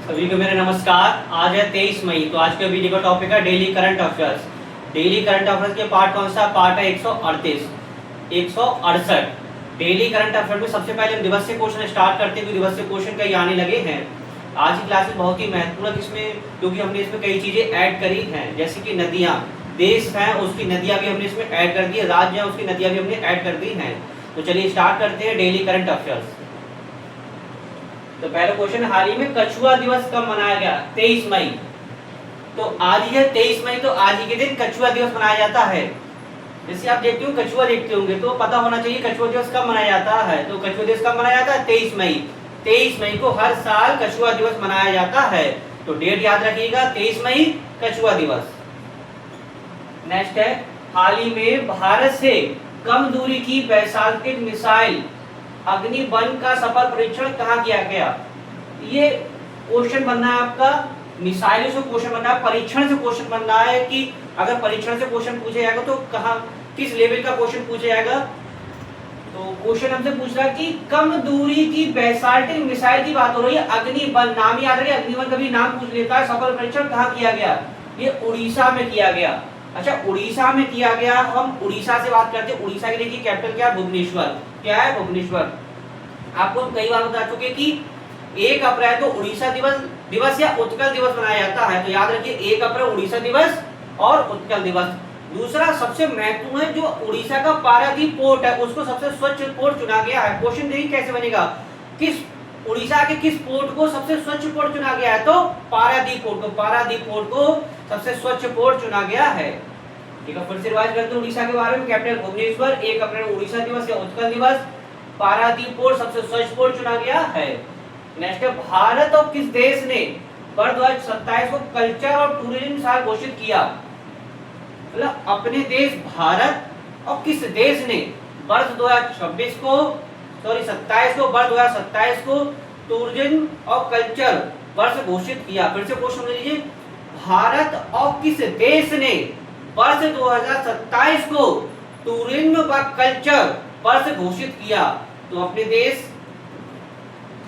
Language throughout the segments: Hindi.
सभी को मेरा नमस्कार। आज है 23 मई। तो आज के वीडियो का टॉपिक है daily current affairs. Daily current affairs के पार्ट कौन सा? पार्ट है 168। डेली करंट अफेयर में सबसे पहले हम दिवस से क्वेश्चन स्टार्ट करते हैं, क्योंकि दिवस से क्वेश्चन कई आने लगे हैं। आज की क्लासेस बहुत ही महत्वपूर्ण है इसमें, क्योंकि हमने इसमें कई चीजें ऐड करी हैं, जैसे कि नदियाँ, देश हैं उसकी नदियाँ भी हमने इसमें ऐड कर दी है, राज्य हैं उसकी नदियाँ भी हमने ऐड कर दी हैं। तो चलिए स्टार्ट करते हैं डेली करंट अफेयर्स। तो पहला क्वेश्चन, हाल ही में कछुआ दिवस कब मनाया गया? 23 मई। तो आज ही है 23 मई, तो आज ही के दिन कछुआ दिवस मनाया जाता है। जैसे आप देखते हो कछुआ देखते होंगे तो पता होना चाहिए कछुआ दिवस कब मनाया जाता है। तो कछुआ दिवस कब मनाया जाता है? 23 मई। 23 मई को हर साल कछुआ दिवस मनाया जाता है। तो डेट याद रखिएगा, 23 मई कछुआ दिवस। नेक्स्ट है, हाल ही में भारत से कम दूरी की बैसाल्टिक मिसाइल अग्नि-1 का सफल परीक्षण कहाँ किया गया? ये क्वेश्चन बनना है आपका, मिसाइलों से क्वेश्चन बनना है, परीक्षण से क्वेश्चन बनना है कि अगर परीक्षण से क्वेश्चन पूछा जाएगा तो कहाँ किस लेवल का क्वेश्चन पूछा जाएगा। तो क्वेश्चन हमसे पूछ रहा है कि कम दूरी की बैसाल्टिक मिसाइल की बात हो रही है, अग्नि-1 नाम याद रखिए, अग्नि-1 कभी नाम पूछ लेता है। सफल परीक्षण कहाँ किया गया? ये उड़ीसा में किया गया। अच्छा, उड़ीसा में किया गया। हम उड़ीसा से बात करते हैं। उड़ीसा की देखिए कैपिटल क्या है? भुवनेश्वर। क्या है? भुवनेश्वर। आपको हम कई बार बता चुके कि 1 अप्रैल को उड़ीसा दिवस या उत्कल दिवस मनाया जाता है। तो याद रखिए 1 अप्रैल उड़ीसा दिवस और उत्कल दिवस। दूसरा सबसे महत्वपूर्ण है, जो उड़ीसा का पारादीप पोर्ट है उसको सबसे स्वच्छ पोर्ट चुना गया है। क्वेश्चन देखिए कैसे बनेगा, किस उड़ीसा के किस पोर्ट को सबसे स्वच्छ पोर्ट चुना गया है? तो पारादीप पोर्ट को, पारादीप पोर्ट को सबसे स्वच्छ पोर्ट चुना गया है। ठीक है, फिर से रिवाइज करते हैं उड़ीसा के बारे में। कैपिटल भुवनेश्वर, 1 अप्रैल उड़ीसा दिवस या उत्कल दिवस, पारादीप पोर्ट सबसे स्वच्छ पोर्ट चुना गया है। नेक्स्ट है, भारत और किस देश ने वर्ष 2027 को कल्चर और टूरिज्म साल घोषित किया? मतलब अपने देश भारत और किस देश ने वर्ष 2026 को 27 को वर्ष 2027 को टूरिज्म और कल्चर वर्ष घोषित किया? फिर से क्वेश्चन ले लीजिए, भारत और किस देश ने वर्ष 2027 को टूरिज्म व कल्चर वर्ष घोषित किया? तो अपने देश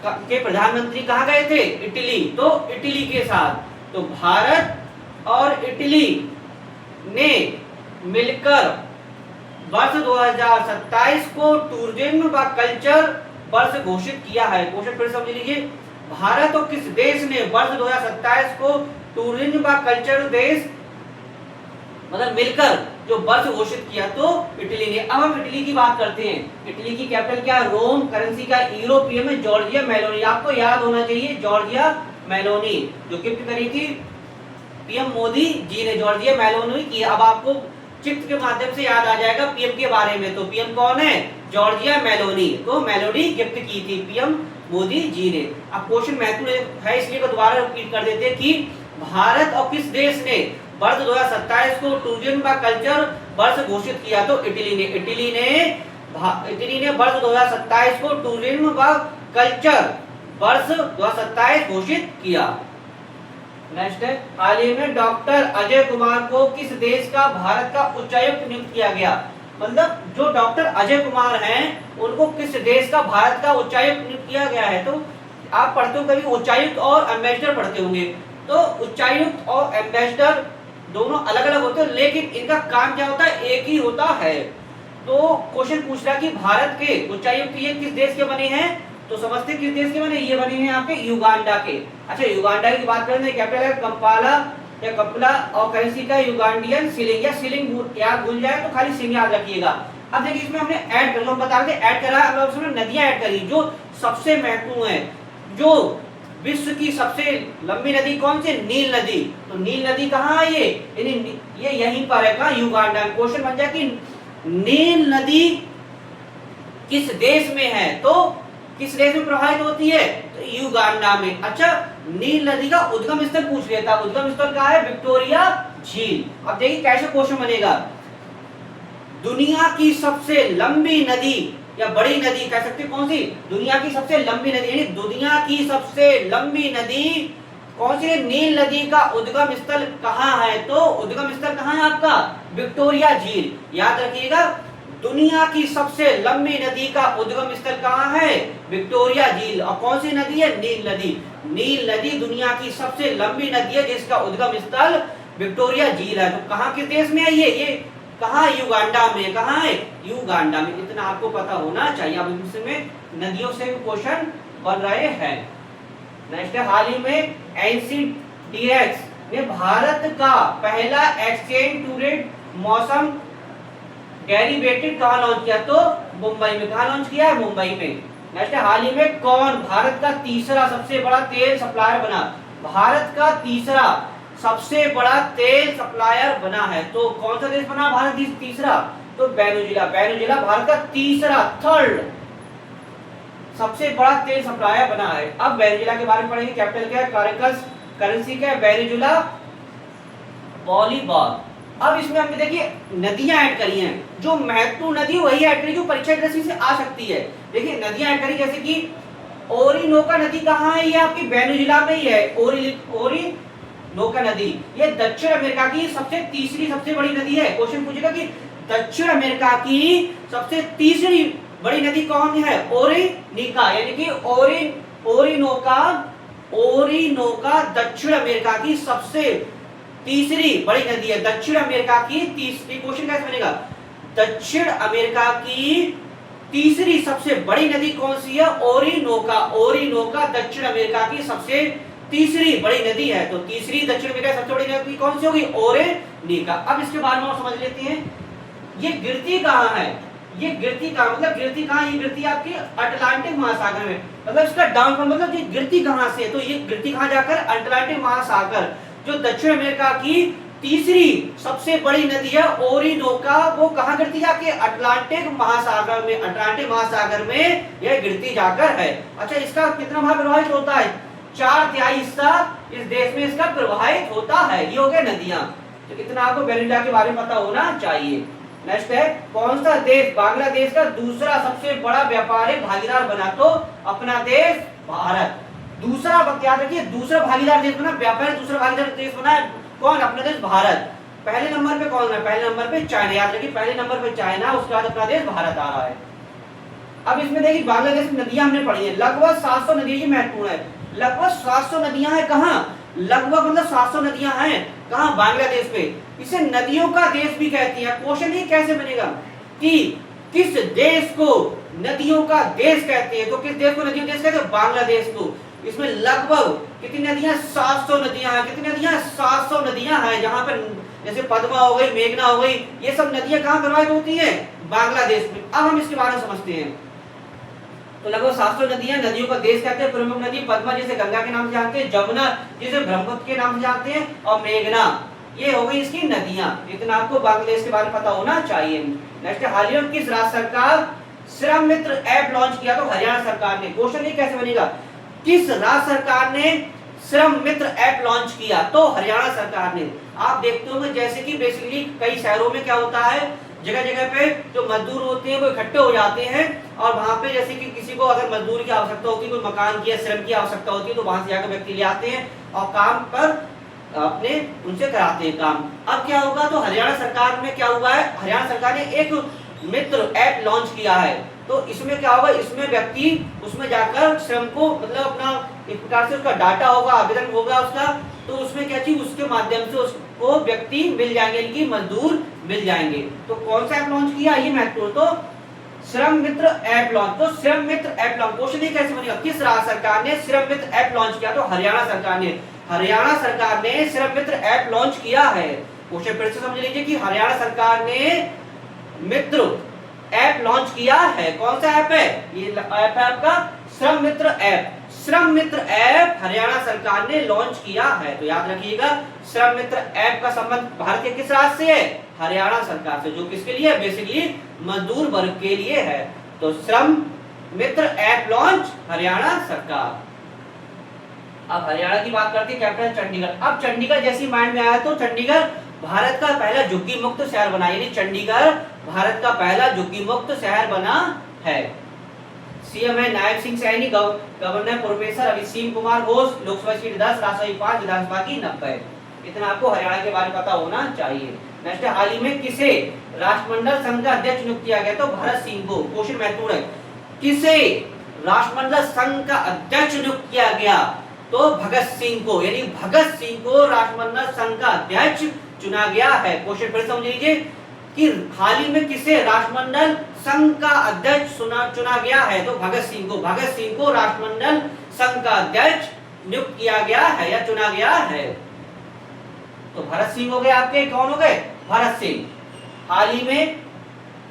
के प्रधानमंत्री कहाँ गए थे? इटली। तो इटली के साथ, तो भारत और इटली ने मिलकर वर्ष 2027 को टूरिज्म व कल्चर वर्ष घोषित किया है। क्वेश्चन फिर समझ लीजिए, भारत और किस देश ने वर्ष 2027 को टूरिज्म व कल्चर देश मतलब मिलकर जो वर्ष घोषित किया? तो इटली ने। अब हम इटली की बात करते हैं। इटली की कैपिटल क्या? रोम। करेंसी का यूरो। पीएम है जॉर्जिया मेलोनी। आपको याद होना चाहिए जॉर्जिया मेलोनी, जो गिफ्ट करी थी पीएम मोदी जी ने, जॉर्जिया मेलोनी की। अब आपको चित्र के माध्यम से याद आ जाएगा पीएम के बारे में। तो पीएम कौन है? Giorgia Meloni. तो मेलोनी गिफ्ट की थी पीएम मोदी जी ने। अब क्वेश्चन महत्वपूर्ण है इसलिए दोबारा रिपीट कर देते हैं कि भारत और किस देश ने वर्ष 2027 को टूरिज्म व कल्चर वर्ष घोषित किया? तो इटली ने। इटली ने वर्ष 2027 को टूरिज्म व कल्चर वर्ष 2027 घोषित किया। नेक्स्ट है, हाल ही में डॉक्टर अजय कुमार को किस देश का भारत का उच्चायुक्त नियुक्त किया गया? मतलब जो डॉक्टर अजय कुमार हैं उनको किस देश का भारत का उच्चायुक्त नियुक्त किया गया है? तो आप पढ़ते हो कभी उच्चायुक्त और एम्बेसडर पढ़ते होंगे। तो उच्चायुक्त और एम्बेसडर दोनों अलग अलग होते हैं, लेकिन इनका काम क्या होता है? एक ही होता है। तो क्वेश्चन पूछ रहा है कि भारत के उच्चायुक्त ये किस देश के बने हैं? तो समझते किस देश के बने? ये बने हैं आपके युगांडा के। अच्छा, युगांडा की बात करें तो कैपिटल है कंपाला या कपला, और करेंसी का युगांडियन शिलिंग या शिलिंग याद भूल जाए तो खाली सिंह याद रखिएगा। अब देखिए इसमें हमने ऐड कर लो, हम बता दें ऐड करा, अब उसमें नदियां ऐड करी जो सबसे महत्वपूर्ण है। जो विश्व की सबसे लंबी नदी कौन सी? नील नदी। तो नील नदी कहाँ है? ये यहीं पर है। कहाँ? युगांडा। क्वेश्चन बन जाए कि नील नदी किस देश में है? तो किस देश में प्रवाहित होती है? तो युगांडा में। अच्छा, नील नदी का उद्गम स्थल पूछ लेता। उद्गम स्थल कहाँ है? विक्टोरिया झील। अब देखिए कैसे क्वेश्चन बनेगा, दुनिया की सबसे लंबी नदी या बड़ी नदी कह सकते कौन सी? दुनिया की सबसे लंबी नदी, यानी दुनिया की सबसे लंबी नदी कौन सी है? नील नदी का उद्गम स्थल कहाँ है? तो उद्गम स्थल कहाँ है आपका? विक्टोरिया झील। याद रखिएगा, दुनिया की सबसे लंबी नदी का उद्गम स्थल कहाँ है? विक्टोरिया झील। और कौन सी नदी है? नील नदी। नील नदी दुनिया की सबसे लंबी नदी है जिसका उद्गम स्थल विक्टोरिया झील है। तो कहाँ के देश में है ये कहाँ है? युगांडा में। कहाँ है? युगांडा में। इतना आपको पता होना चाहिए। अब इसमें नदियों से भी क्वेश्चन बन रहे हैं। नेक्स्ट है, हाल ही में एनसीडीएक्स ने भारत का पहला एक्सचेंज टूरेड मौसम डेरिवेटिव कहाँ लॉन्च किया? तो मुंबई में। कहाँ लॉन्च किया है? मुंबई में। नेक्स्ट है, हाल ही में कौन भारत का तीसरा सबसे बड़ा तेल सप्लायर बना? भारत का तीसरा सबसे बड़ा तेल सप्लायर बना है। तो कौन सा देश बना भारत तीसरा? तो वेनेजुएला। वेनेजुएला भारत का तीसरा, थर्ड सबसे बड़ा तेल सप्लायर बना है। अब वेनेजुएला के बारे में पढ़ेंगे। कैपिटल क्या है? काराकस। करेंसी क्या है? वेनेजुएला बोलीवार। अब इसमें हमने देखिए नदियां ऐड करी हैं। जो महत्वपूर्ण नदी वही ऐड करी जो परीक्षा दृष्टि से आ सकती है। देखिए नदियां ऐड करी, जैसे कि ओरिनोका नदी कहाँ है? ये आपकी वेनेजुएला में ही है। ओरिनोका नदी ये दक्षिण अमेरिका की तीसरी सबसे बड़ी नदी है। क्वेश्चन पूछेगा कि दक्षिण अमेरिका की सबसे तीसरी बड़ी नदी कौन है? ओरिनिका, यानी कि ओरिनोका दक्षिण अमेरिका की सबसे तीसरी बड़ी नदी है। दक्षिण अमेरिका की तीसरी, क्वेश्चन कैसे बनेगा? दक्षिण अमेरिका की तीसरी सबसे बड़ी नदी कौन सी है? ओरिनोका। ओरिनोका दक्षिण अमेरिका की सबसे तीसरी बड़ी नदी है। तो तीसरी दक्षिण अमेरिका सबसे बड़ी नदी कौन सी होगी? ओरिनिका। अब इसके बारे में और समझ लेते हैं। ये गिरती कहाँ है? ये गिरती कहाँ, मतलब गिरती कहाँ? ये गिरती आपकी अटलांटिक महासागर में। मतलब इसका डाउनफॉल, मतलब ये गिरती कहाँ से? तो ये गिरती कहाँ जाकर? अटलांटिक महासागर। जो दक्षिण अमेरिका की तीसरी सबसे बड़ी नदी है ओरिनोका, वो कहाँ गिरती जाके? अटलांटिक महासागर में। अटलांटिक महासागर में यह गिरती जाकर है। अच्छा, इसका कितना भाग प्रवाहित होता है? 4/3 हिस्सा इस देश में इसका प्रवाहित होता है। ये हो गया नदियां। तो इतना आपको वेनेजुएला के बारे में पता होना चाहिए। नेक्स्ट है, कौन सा देश बांग्लादेश का दूसरा सबसे बड़ा व्यापारिक भागीदार बना? तो अपना देश भारत। दूसरा वक्त याद रखिए, दूसरा भागीदार देश बना, व्यापारिक दूसरा भागीदार देश बना है कौन? अपना देश भारत। पहले नंबर पे कौन है? पहले नंबर पे चाइना। याद रखिए पहले नंबर पे चाइना, उसके बाद अपना देश भारत आ रहा है। अब इसमें देखिए बांग्लादेश में नदियां हमने पढ़ी है, लगभग 700 नदियां। ये महत्वपूर्ण है, लगभग 700 नदियां हैं। कहाँ? लगभग मतलब 700 नदियां हैं। कहाँ? बांग्लादेश पे। इसे नदियों का देश भी कहती है। क्वेश्चन ये कैसे बनेगा कि किस देश को नदियों का देश कहते हैं? तो किस देश को नदियों का देश कहते हैं? बांग्लादेश को। इसमें लगभग कितनी नदियां? 700 नदियां हैं। कितनी नदियां? 700 नदियां हैं। जहां पर जैसे पद्मा हो गई, मेघना हो गई, ये सब नदियां कहां प्रवाहित होती हैं? बांग्लादेश में। अब हम इसके बारे में समझते हैं। तो लगभग 700 नदियां, नदियों का देश कहते हैं। प्रमुख नदी पद्मा जिसे गंगा के नाम से जानते हैं, जमुना जिसे ब्रह्मपुत्र के नाम से जानते हैं, और मेघना, ये हो गई इसकी नदियां। इतना आपको बांग्लादेश के बारे में पता होना चाहिए। नेक्स्ट, हाल ही में किस राज्य सरकार श्रम मित्र ऐप लॉन्च किया? तो हरियाणा सरकार ने। क्वेश्चन ये कैसे बनेगा? किस राज्य सरकार ने श्रम मित्र ऐप लॉन्च किया? तो हरियाणा सरकार ने। आप देखते होंगे जैसे कि बेसिकली कई शहरों में क्या होता है, जगह जगह पे जो मजदूर होते हैं वो इकट्ठे हो जाते हैं, और वहां पे जैसे कि किसी को अगर मजदूर की आवश्यकता होती है, कोई मकान की या श्रम की आवश्यकता होती है, तो वहां से जाकर व्यक्ति ले आते हैं और काम पर अपने उनसे कराते हैं काम। अब क्या होगा? तो हरियाणा सरकार में क्या हुआ है, हरियाणा सरकार ने एक मित्र ऐप लॉन्च किया है। तो इसमें क्या होगा? इसमें व्यक्ति उसमें जाकर श्रम को मतलब अपना एक प्रकार से उसका डाटा होगा, आवेदन होगा उसका, तो उसमें क्या चीज उसके माध्यम से उसको व्यक्ति मिल जाएंगे, इनकी मजदूर मिल जाएंगे। तो कौन सा ऐप लॉन्च किया? ये महत्वपूर्ण। तो श्रम मित्र ऐप लॉन्च। तो श्रम मित्र ऐप लॉन्च, क्वेश्चन ये कैसे बनेगा? किस राज्य सरकार ने श्रम मित्र ऐप लॉन्च किया? तो हरियाणा सरकार ने। हरियाणा सरकार ने श्रम मित्र ऐप लॉन्च किया है। क्वेश्चन फिर से समझ लीजिए कि हरियाणा सरकार ने मित्र ऐप लॉन्च किया है। कौन सा ऐप है? ये ऐप है आपका श्रम मित्र ऐप। श्रम मित्र ऐप हरियाणा सरकार ने लॉन्च किया है। तो याद रखिएगा, श्रम मित्र ऐप का संबंध भारत के किस राज्य से है? हरियाणा सरकार से। जो किसके लिए है? बेसिकली मजदूर वर्ग के लिए है। तो श्रम मित्र ऐप लॉन्च हरियाणा सरकार। अब हरियाणा की बात करते हैं, कैपिटल चंडीगढ़। अब चंडीगढ़ जैसी माइंड में आया तो चंडीगढ़ भारत का पहला झुग्गी मुक्त शहर बना, यानी चंडीगढ़ भारत का पहला झुग्गी मुक्त शहर बना है। सीएम है Nayab Singh Saini, governor professor Abhishek Kumar Ghosh, Lok Sabha seat 10, Rajya Sabha 5, विधानसभा की 90। इतना आपको हरियाणा के बारे में पता होना चाहिए। नेक्स्ट, हाल ही में किसे राष्ट्रमंडल संघ का अध्यक्ष नियुक्त किया गया? तो भरत सिंह को। क्वेश्चन महत्वपूर्ण है, किसे राष्ट्रमंडल संघ का अध्यक्ष नियुक्त किया गया? तो भगत सिंह को, यानी भगत सिंह को राष्ट्रमंडल संघ का अध्यक्ष चुना गया है। क्वेश्चन फिर समझ लीजिए कि हाल ही में किसे राष्ट्रमंडल संघ का अध्यक्ष चुना गया है, तो भगत सिंह को राष्ट्रमंडल संघ का अध्यक्ष नियुक्त किया गया है या चुना गया है। तो भरत सिंह हो गए आपके, कौन हो गए? भरत सिंह। हाल ही में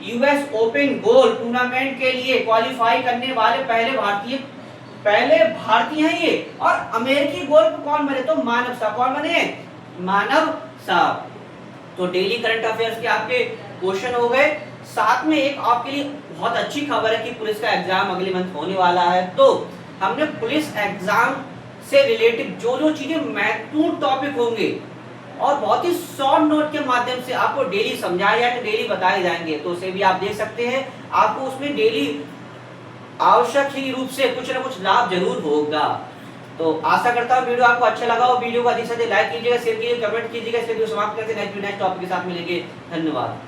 यूएस ओपन गोल्फ टूर्नामेंट के लिए क्वालिफाई करने वाले पहले भारतीय हैं ये। और अमेरिकी गोल्फ कौन बने? तो मानव साहब। कौन बने? मानव साहब। तो डेली करंट अफेयर्स के आपके क्वेश्चन हो गए। साथ में एक आपके लिए बहुत अच्छी खबर है कि पुलिस का एग्जाम अगले मंथ होने वाला है। तो हमने पुलिस एग्जाम से रिलेटेड जो जो चीजें महत्वपूर्ण टॉपिक होंगे और बहुत ही शॉर्ट नोट के माध्यम से आपको डेली समझाए जाएंगे, डेली बताए जाएंगे, तो उसे भी आप देख सकते हैं। आपको उसमें डेली आवश्यक ही रूप से कुछ ना कुछ लाभ जरूर होगा। तो आशा करता हूँ वीडियो आपको अच्छा लगा और वीडियो को अधिक से अधिक लाइक कीजिएगा, शेयर कीजिएगा, कमेंट कीजिएगा। इसके वीडियो समाप्त करते हैं, नेक्स्ट टॉपिक के साथ मिलेंगे। धन्यवाद।